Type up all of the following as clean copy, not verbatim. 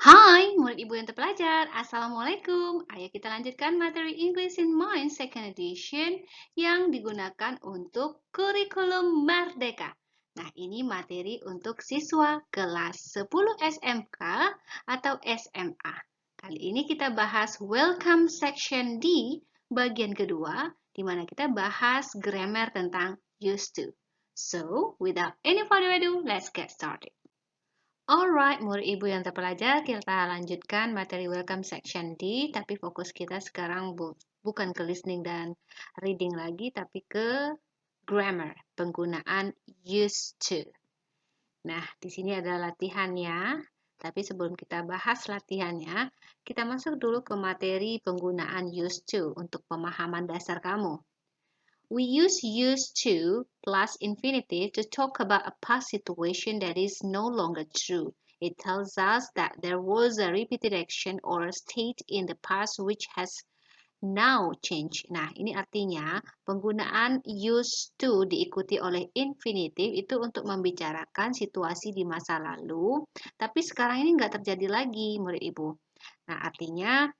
Hai, murid ibu yang terpelajar. Assalamualaikum. Ayo kita lanjutkan materi English in Mind Second Edition yang digunakan untuk kurikulum Merdeka. Nah, ini materi untuk siswa kelas 10 SMK atau SMA. Kali ini kita bahas Welcome Section D, bagian kedua, di mana kita bahas grammar tentang used to. So, without any further ado, let's get started. Alright, murid ibu yang terpelajar, kita lanjutkan materi welcome section D, tapi fokus kita sekarang bukan ke listening dan reading lagi, tapi ke grammar, penggunaan used to. Nah, di sini ada latihannya, tapi sebelum kita bahas latihannya, kita masuk dulu ke materi penggunaan used to untuk pemahaman dasar kamu. We use used to plus infinitive to talk about a past situation that is no longer true. It tells us that there was a repeated action or a state in the past which has now changed. Nah, ini artinya penggunaan used to diikuti oleh infinitive itu untuk membicarakan situasi di masa lalu, tapi sekarang ini nggak terjadi lagi, murid ibu. Nah, artinya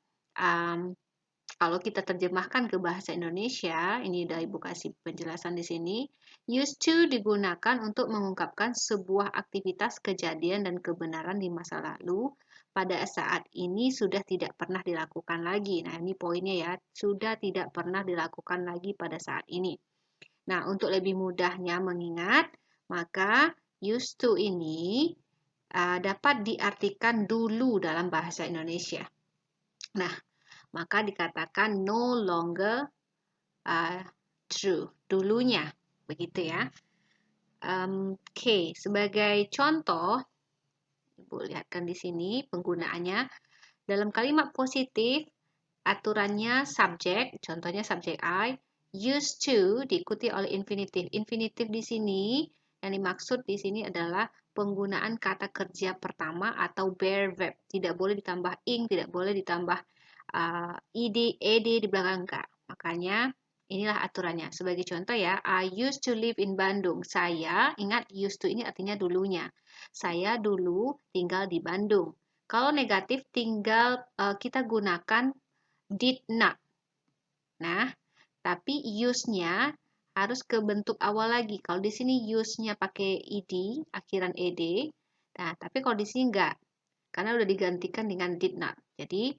kalau kita terjemahkan ke bahasa Indonesia, ini udah Ibu kasih penjelasan di sini, used to digunakan untuk mengungkapkan sebuah aktivitas kejadian dan kebenaran di masa lalu pada saat ini sudah tidak pernah dilakukan lagi. Nah, ini poinnya ya, sudah tidak pernah dilakukan lagi pada saat ini. Nah, untuk lebih mudahnya mengingat, maka used to ini dapat diartikan dulu dalam bahasa Indonesia. Nah, maka dikatakan no longer true, dulunya, begitu ya. Oke, sebagai contoh, Ibu lihatkan di sini penggunaannya. Dalam kalimat positif, aturannya subjek, contohnya subjek I, used to diikuti oleh infinitive. Infinitive di sini, yang dimaksud di sini adalah penggunaan kata kerja pertama atau bare verb. Tidak boleh ditambah ing, tidak boleh ditambah ed, ed di belakang enggak. Makanya inilah aturannya. Sebagai contoh ya, I used to live in Bandung. Saya, ingat used to ini artinya dulunya. Saya dulu tinggal di Bandung. Kalau negatif tinggal kita gunakan did not. Nah, tapi use-nya harus ke bentuk awal lagi. Kalau di sini use-nya pakai ed, akhiran ed. Nah, tapi kalau di sini enggak. Karena udah digantikan dengan did not. Jadi,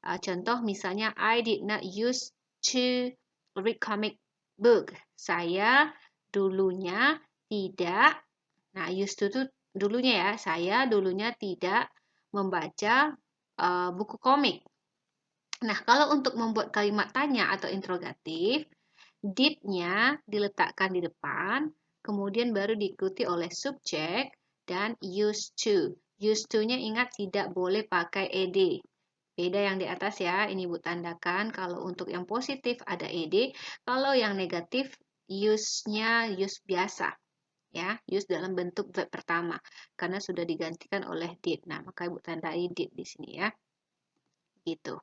contoh misalnya, I did not use to read comic book. Saya dulunya tidak, nah used to itu dulunya ya, saya dulunya tidak membaca buku komik. Nah, kalau untuk membuat kalimat tanya atau interrogatif, did-nya diletakkan di depan, kemudian baru diikuti oleh subjek dan used to. Used to-nya ingat tidak boleh pakai ed. Beda yang di atas ya, ini Bu tandakan. Kalau untuk yang positif ada ed, kalau yang negatif use-nya use biasa. Ya, use dalam bentuk verb pertama karena sudah digantikan oleh did. Nah, maka Ibu tandai did di sini ya. Gitu.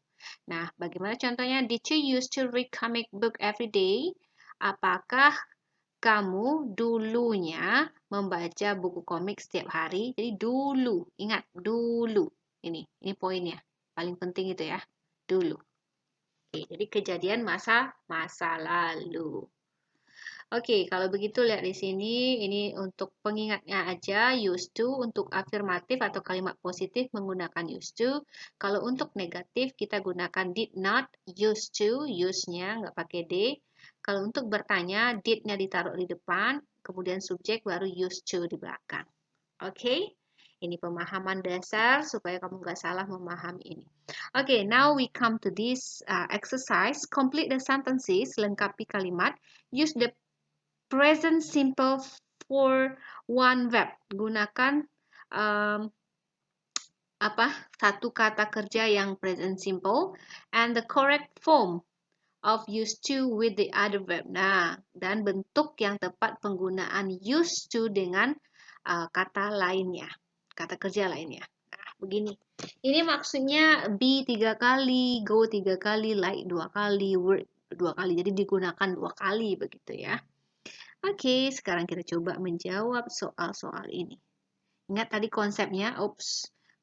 Nah, bagaimana contohnya? Did you used to read comic book every day? Apakah kamu dulunya membaca buku komik setiap hari? Jadi dulu, ingat dulu. Ini poinnya. Paling penting itu ya, dulu. Oke, jadi kejadian masa lalu. Oke, kalau begitu lihat di sini, ini untuk pengingatnya aja, used to, untuk afirmatif atau kalimat positif menggunakan used to. Kalau untuk negatif, kita gunakan did not, used to, use-nya, nggak pakai d. Kalau untuk bertanya, did-nya ditaruh di depan, kemudian subjek baru used to di belakang. Oke, ini pemahaman dasar supaya kamu nggak salah memahami ini. Oke, now we come to this exercise. Complete the sentences, lengkapi kalimat. Use the present simple for one verb. Gunakan satu kata kerja yang present simple and the correct form of used to with the other verb. Nah, dan bentuk yang tepat penggunaan used to dengan kata lainnya, kata kerja lainnya. Nah, begini. Ini maksudnya be 3 kali, go 3 kali, like 2 kali, work 2 kali. Jadi digunakan 2 kali begitu ya. Oke, sekarang kita coba menjawab soal-soal ini. Ingat tadi konsepnya,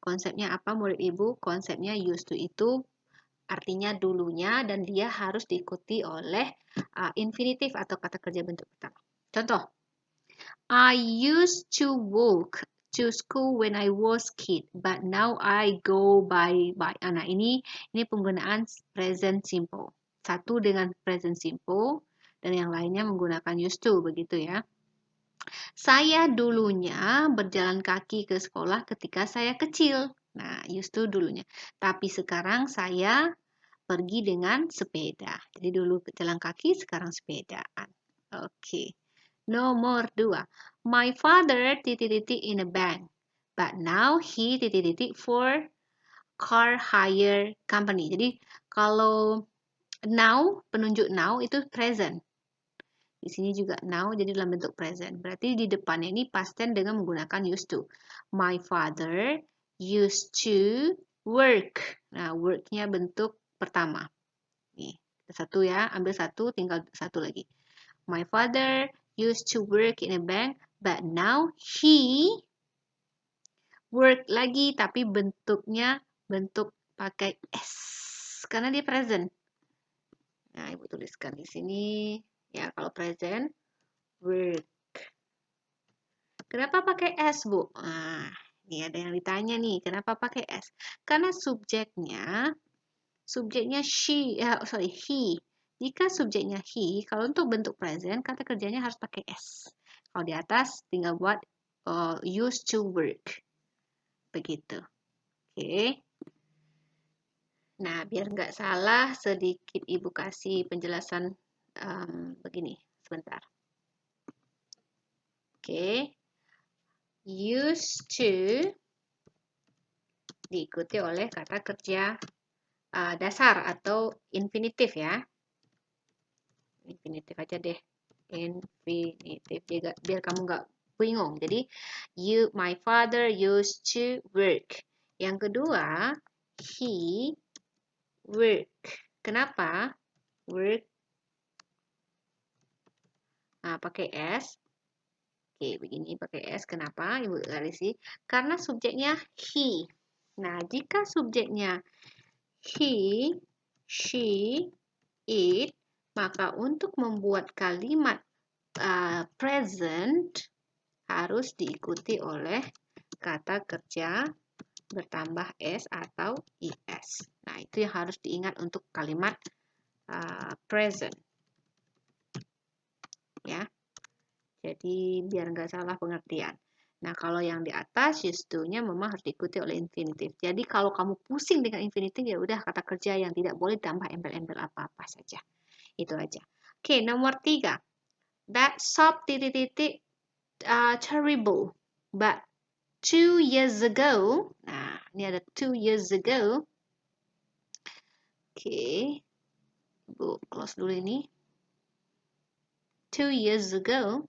Konsepnya apa murid ibu? Konsepnya used to itu artinya dulunya dan dia harus diikuti oleh infinitif atau kata kerja bentuk pertama. Contoh, I used to walk to school when I was kid, but now I go by. Nah, ini penggunaan present simple. Satu dengan present simple dan yang lainnya menggunakan used to, begitu ya. Saya dulunya berjalan kaki ke sekolah ketika saya kecil. Nah, used to dulunya. Tapi sekarang saya pergi dengan sepeda. Jadi dulu jalan kaki, sekarang sepedaan. Oke. Nomor 2. My father in a bank. But now he for car hire company. Jadi kalau now, penunjuk now itu present. Di sini juga now jadi dalam bentuk present. Berarti di depannya ini past tense dengan menggunakan used to. My father used to work. Nah, work-nya bentuk pertama. Nih, satu ya, ambil satu, tinggal satu lagi. My father used to work in a bank, but now he work lagi, tapi bentuknya bentuk pakai S. Karena dia present. Nah, ibu tuliskan di sini. Ya, kalau present, work. Kenapa pakai S, Bu? Nah, ini ada yang ditanya nih, kenapa pakai S? Karena subjeknya he. Jika subjeknya he, kalau untuk bentuk present, kata kerjanya harus pakai S. Kalau di atas, tinggal buat used to work. Begitu. Oke. Nah, biar nggak salah, sedikit Ibu kasih penjelasan begini. Sebentar. Oke. Used to diikuti oleh kata kerja dasar atau infinitif ya. Infinitif aja deh. Infinitif juga biar kamu nggak bingung. Jadi my father used to work. Yang kedua, he work. Kenapa? Work. Nah, pakai S. Oke, begini pakai S. Kenapa? Ibu garis sih. Karena subjeknya he. Nah, jika subjeknya he, she, it, maka untuk membuat kalimat present harus diikuti oleh kata kerja bertambah S atau IS. Nah, itu yang harus diingat untuk kalimat present. Ya. Jadi, biar nggak salah pengertian. Nah, kalau yang di atas, used to-nya memang harus diikuti oleh infinitif. Jadi, kalau kamu pusing dengan infinitif, ya udah kata kerja yang tidak boleh tambah embel-embel apa-apa saja. Itu aja. Oke, nomor 3. That shop terrible. But 2 years ago, nah ini ada 2 years ago. Oke, Ibu close dulu ini. 2 years ago,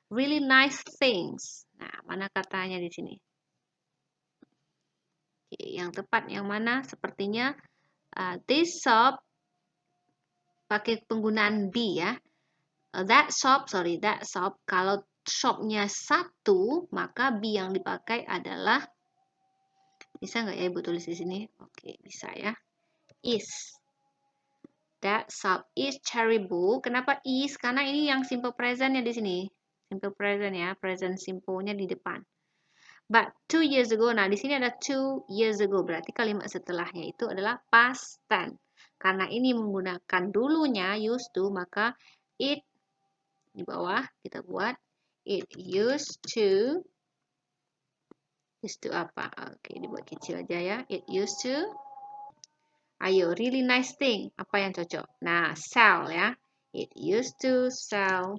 really nice things. Nah, mana katanya di sini? Oke, yang tepat yang mana? Sepertinya this shop pakai penggunaan be ya. That shop, kalau shopnya satu, maka be yang dipakai adalah, bisa nggak ya Ibu tulis di sini? Oke, bisa ya. Is. That shop is terrible. Kenapa is? Karena ini yang simple present ya di sini. Simple present ya, present simple-nya di depan. But 2 years ago, nah di sini ada 2 years ago, berarti kalimat setelahnya itu adalah past tense. Karena ini menggunakan dulunya used to, maka it di bawah kita buat it used to apa? Oke, dibuat kecil aja ya. It used to. Ayo, really nice thing. Apa yang cocok? Nah, sell ya. It used to sell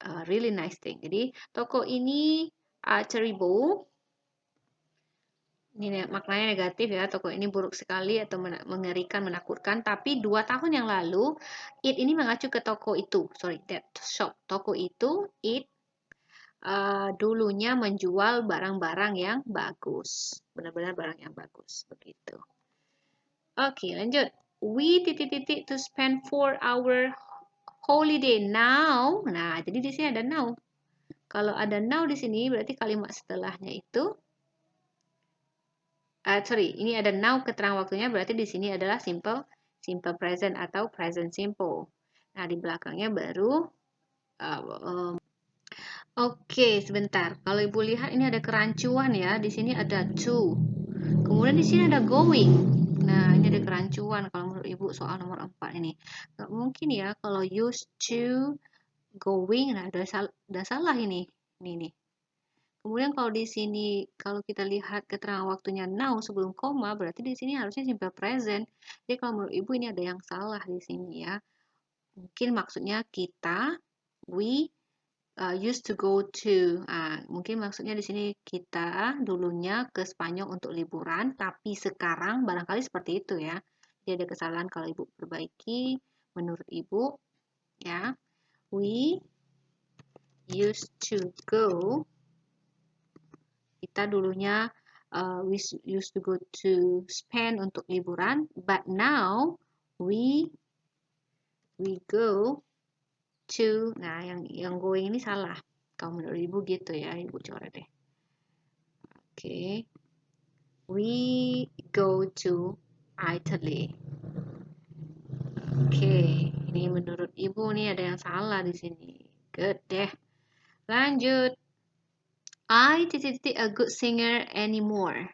a really nice thing. Jadi, toko ini terrible. Ini maknanya negatif ya. Toko ini buruk sekali atau mengerikan, menakutkan. Tapi 2 tahun yang lalu, it ini mengacu ke toko itu. Sorry, that shop. Toko itu, it dulunya menjual barang-barang yang bagus. Benar-benar barang yang bagus. Begitu. Oke, lanjut. We to spend 4 hour holiday now. Nah, jadi di sini ada now. Kalau ada now di sini berarti kalimat setelahnya itu sorry, ini ada now keterangan waktunya, berarti di sini adalah simple present atau present simple. Nah, di belakangnya baru oke, sebentar. Kalau Ibu lihat ini ada kerancuan ya. Di sini ada to. Kemudian di sini ada going. Nah, ini ada kerancuan kalau menurut Ibu soal nomor 4 ini. Nggak mungkin ya kalau used to going. Nah, udah salah ini. Ini nih. Kemudian kalau di sini kalau kita lihat keterangan waktunya now sebelum koma, berarti di sini harusnya simple present. Jadi kalau menurut Ibu ini ada yang salah di sini ya. Mungkin maksudnya kita, we used to go to. Mungkin maksudnya di sini kita dulunya ke Spanyol untuk liburan, tapi sekarang barangkali seperti itu ya. Jadi ada kesalahan kalau Ibu perbaiki menurut Ibu ya. We used to go. Kita dulunya we used to go to Spain untuk liburan, but now we go to. Nah, yang going ini salah. Kalau menurut Ibu gitu ya, Ibu coret deh. Oke. We go to Italy. Oke, ini menurut Ibu nih ada yang salah di sini. Good deh. Lanjut. I a good singer anymore.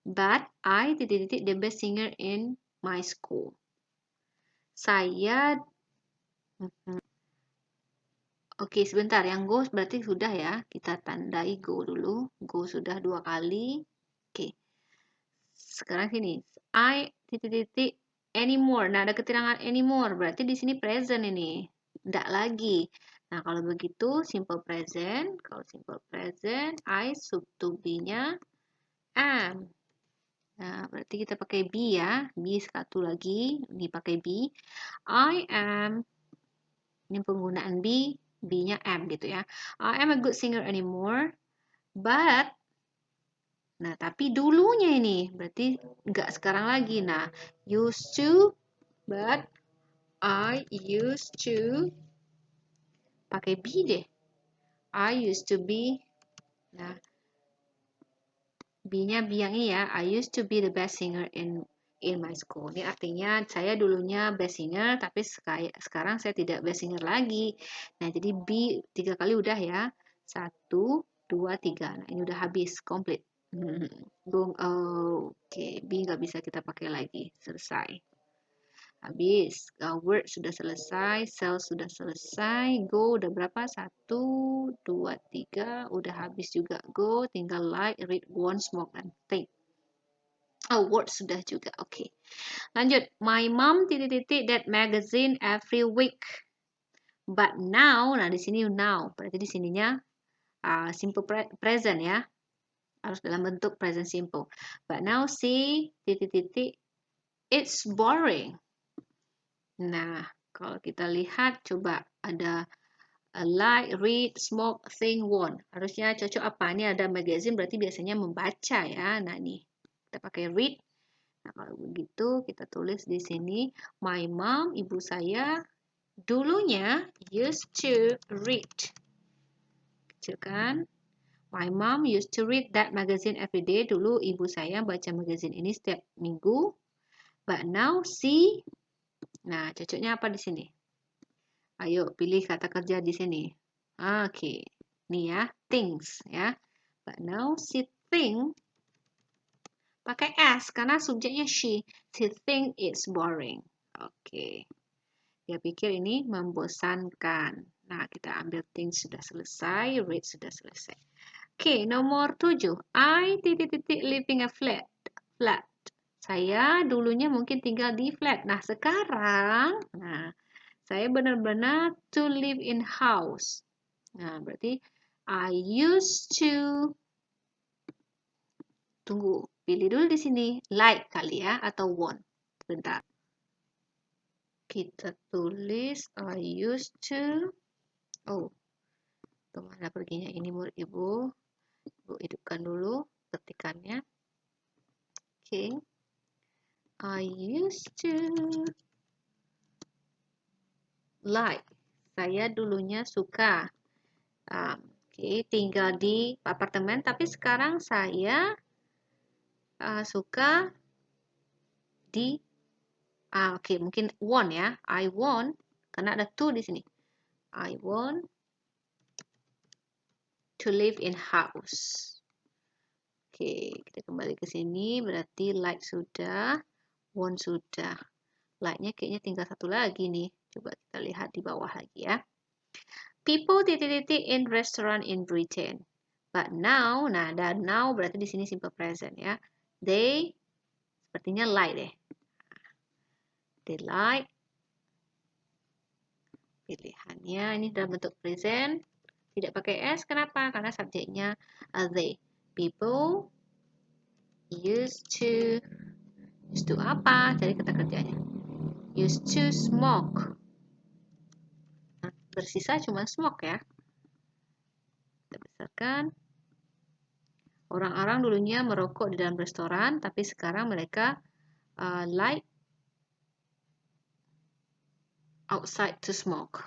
But I the best singer in my school. Saya Oke, sebentar. Yang go berarti sudah ya. Kita tandai go dulu. Go sudah 2 kali. Oke. Sekarang sini. I anymore. Nah, ada keterangan anymore. Berarti di sini present ini. Tidak lagi. Nah, kalau begitu simple present. Kalau simple present, I sub to be-nya am. Nah, berarti kita pakai be ya. Be satu lagi. Ini pakai be. I am. Ini penggunaan be. Be-nya am gitu ya. I am a good singer anymore. But. Nah, tapi dulunya ini. Berarti nggak sekarang lagi. Nah, used to. But. I used to. Pakai be deh. I used to be. Nah. B-nya B yang ini ya. I used to be the best singer in my school. Ini artinya saya dulunya best singer, tapi sekarang saya tidak best singer lagi. Nah, jadi B 3 kali udah ya. 1, 2, 3. Nah, ini udah habis, komplit. Oke, B nggak bisa kita pakai lagi. Selesai. Habis. Word sudah selesai, cell sudah selesai, go udah berapa? 1, 2, 3, udah habis juga go, tinggal like, read, want, smoke, and think. Oh, word sudah juga, oke. Lanjut, my mom that magazine every week. But now, nah di sini now, berarti di sininya simple present ya. Harus dalam bentuk present simple. But now see, it's boring. Nah, kalau kita lihat, coba ada like, read, smoke, think, want. Harusnya cocok apa? Ini ada magazine, berarti biasanya membaca ya. Nah, nih, kita pakai read. Nah, kalau begitu, kita tulis di sini, my mom, ibu saya, dulunya used to read. Kecil kan? My mom used to read that magazine every day. Dulu ibu saya baca magazine ini setiap minggu. But now she. Nah, cocoknya apa di sini? Ayo pilih kata kerja di sini. Oke. Nih ya, things ya. But now she think pakai S karena subjeknya she. She think it's boring. Oke. Dia pikir ini membosankan. Nah, kita ambil things sudah selesai, read sudah selesai. Oke, nomor 7. I living a flat. Flat. Saya dulunya mungkin tinggal di flat. Nah, sekarang, saya benar-benar to live in house. Nah, berarti I used to. Tunggu, pilih dulu di sini. Like kali ya, atau want. Bentar. Kita tulis I used to. Oh, kemana perginya ini menurut Ibu? Ibu hidupkan dulu ketikannya. Oke. I used to like. Saya dulunya suka. Oke, tinggal di apartemen, tapi sekarang saya suka di oke, mungkin want ya. I want karena ada to di sini. I want to live in house. Oke, kita kembali ke sini. Berarti like sudah, want sudah. Like-nya kayaknya tinggal satu lagi nih. Coba kita lihat di bawah lagi ya. People titik-titik in restaurant in Britain. But now, nah dan now berarti di sini simple present ya. They sepertinya like deh. They like. Pilihannya ini dalam bentuk present. Tidak pakai S. Kenapa? Karena subjeknya they. People used to apa? Cari kata kerjanya. Used to smoke. Nah, bersisa cuma smoke ya. Kita besarkan. Orang-orang dulunya merokok di dalam restoran, tapi sekarang mereka like outside to smoke.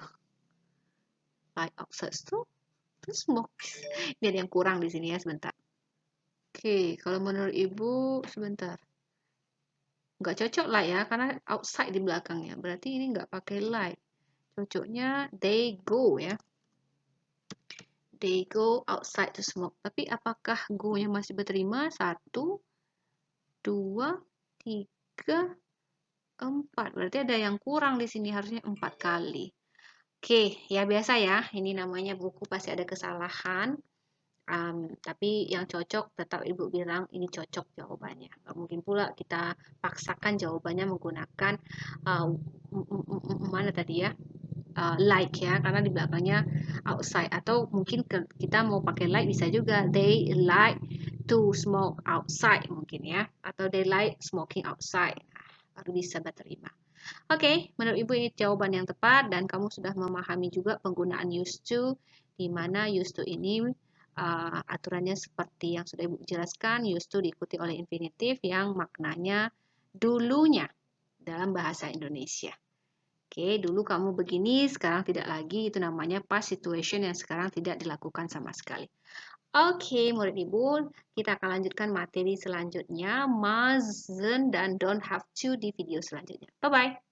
Like outside to smoke. Ini ada yang kurang di sini ya, sebentar. Oke, kalau menurut Ibu, sebentar. Nggak cocok like ya, karena outside di belakangnya. Berarti ini nggak pakai like. Cocoknya they go ya. They go outside to smoke. Tapi apakah go-nya masih berterima? 1, 2, 3, 4. Berarti ada yang kurang di sini. Harusnya 4 kali. Oke, ya biasa ya. Ini namanya buku pasti ada kesalahan. Tapi yang cocok tetap Ibu bilang ini cocok jawabannya. Nggak mungkin pula kita paksakan jawabannya menggunakan mana tadi ya? Like ya, karena di belakangnya outside, atau mungkin kita mau pakai like bisa juga, they like to smoke outside mungkin ya, atau they like smoking outside. Baru bisa berterima. Oke, menurut Ibu ini jawaban yang tepat dan kamu sudah memahami juga penggunaan used to, di mana used to ini aturannya seperti yang sudah Ibu jelaskan. Used to diikuti oleh infinitif yang maknanya dulunya dalam bahasa Indonesia. Oke, dulu kamu begini, sekarang tidak lagi. Itu namanya past situation yang sekarang tidak dilakukan sama sekali. Oke, murid Ibu, kita akan lanjutkan materi selanjutnya, mustn't dan don't have to di video selanjutnya. Bye-bye.